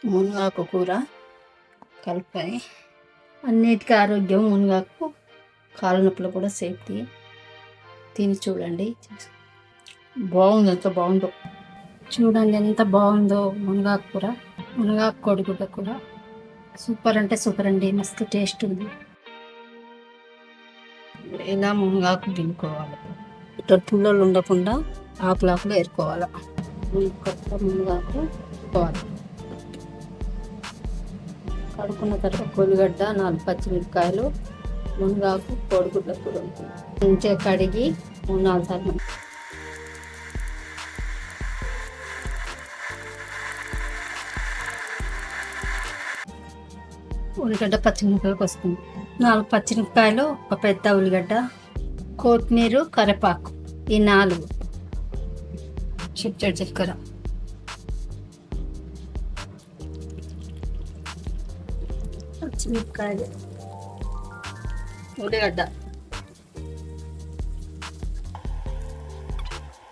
మునగాకు కూర కలుపుకొని అన్నిటికీ ఆరోగ్యం. మునగాకు కాళ్ళ నొప్పులు కూడా సేఫ్టీ. తిని చూడండి. బాగుంది, ఎంత బాగుందో చూడండి, ఎంత బాగుందో మునగాకు కూర. మునగాకు కోడిగుడ్డ కూర సూపర్ అంటే సూపర్ అండి, మస్తు టేస్ట్ ఉంది. ఇలా మునగాకు దినుకోవాలి, ఇట్లా పుల్లలు ఉండకుండా ఆకులాకులు ఏరుకోవాలి. కొత్త మునగాకు పోవాలి. కడుక్కున్న తర్వాత ఉల్లిగడ్డ, 4 పచ్చిమిరపకాయలు, మునగాకు కోడిగుడ్ల కూర మంచిగా కడిగి 3-4 సార్లు ఉల్లిగడ్డ పచ్చిమిరపకాయలకు వస్తుంది. 4 పచ్చిమిరపకాయలు, ఒక పెద్ద ఉల్లిగడ్డ, కొత్తిమీర, కరివేపాకు, ఈ 4 చిట్టెడు జీలకర్ర, పచ్చిమిరపకాయలు, ఉల్లిగడ్డ,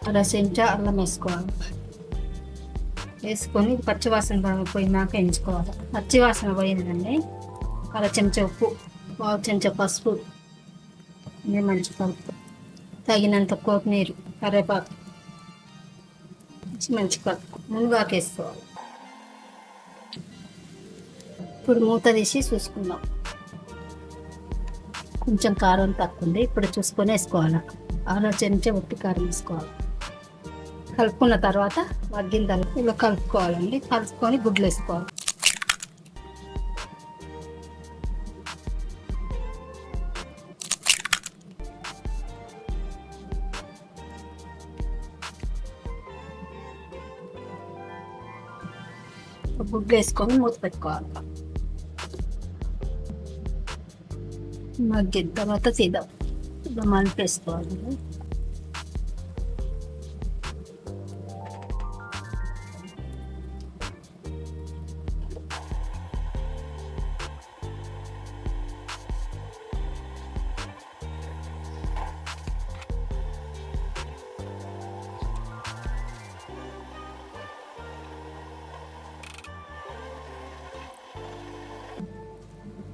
అర చెంచా అల్లం వేసుకోవాలి. వేసుకొని పచ్చివాసన పోయినాక ఎంచుకోవాలి. పచ్చివాసన పోయిందండి, అర చెంచా ఉప్పు, 1/2 చెంచా పసుపు, మంచి కలుపు, తగినంత కొత్తిమీర, కరివేపాకు మంచి కలుపు, మునగాకు వేసుకోవాలి. ఇప్పుడు మూత తీసి చూసుకుందాం. కొంచెం కారం తక్కువ ఉంది, ఇప్పుడు చూసుకొని వేసుకోవాలి. 1/2 చెంచా ఉప్పు కారం వేసుకోవాలి. కలుపుకున్న తర్వాత మగ్గిన తర్వాత ఇలా కలుపుకోవాలండి. కలుపుకొని గుడ్లు వేసుకోవాలి. గుడ్లు వేసుకొని మూత పెట్టుకోవాలి. మగ్గిన తర్వాత తీద్దాం. ఇలా మలిపేసుకోవాలి.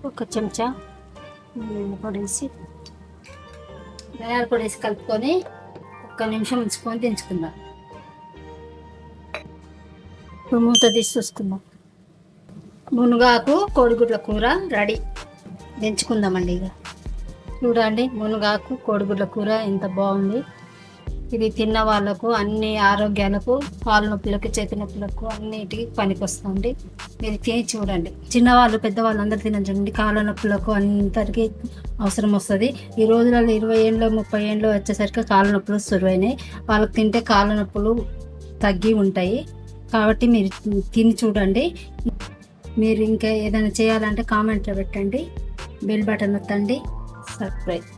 ఒక చెంచా పొడేసి ధనియాల పొడేసి కలుపుకొని 1 నిమిషం ఉంచుకొని దించుకుందాం. ఇప్పుడు మూత తీసి చూసుకుందాం. మునగాకు కోడిగుడ్ల కూర రెడీ. దించుకుందామండి. ఇక చూడండి, మునగాకు కోడిగుడ్ల కూర ఎంత బాగుంది. ఇది తిన్న వాళ్ళకు అన్ని ఆరోగ్యాలకు, కాళ్ళ నొప్పులకు, చేతి నొప్పులకు అన్నిటికీ పనికి వస్తుంది. మీరు తిని చూడండి. చిన్నవాళ్ళు పెద్దవాళ్ళు అందరూ తినండి. కాళ్ళ నొప్పులకు అందరికీ అవసరం వస్తుంది. ఈ రోజులలో 20 ఏళ్ళు 30 ఏళ్ళు వచ్చేసరికి కాళ్ళ నొప్పులు సురువైనాయి. వాళ్ళకి తింటే కాళ్ళ నొప్పులు తగ్గి ఉంటాయి. కాబట్టి మీరు తిని చూడండి. మీరు ఇంకా ఏదైనా చేయాలంటే కామెంట్లో పెట్టండి, బెల్ బటన్ నొత్తండి, సబ్స్క్రైబ్.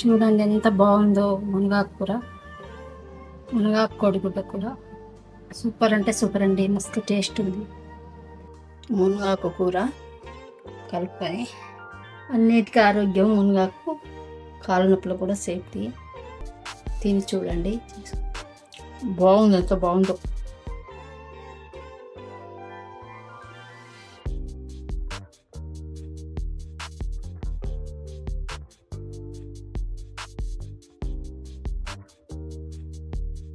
చూడండి ఎంత బాగుందో మునగాకు కూర, మునగాకు కోడిగుడ్డ కూర సూపర్ అంటే సూపర్ అండి, మస్తు టేస్ట్ ఉంది. మునగాకు కూర కలుపుకొని అన్నిటికీ ఆరోగ్యం. మునగాకు కాళ్ళ నొప్పులు కూడా సేఫ్టీ. తిని చూడండి. బాగుంది, ఎంత బాగుందో.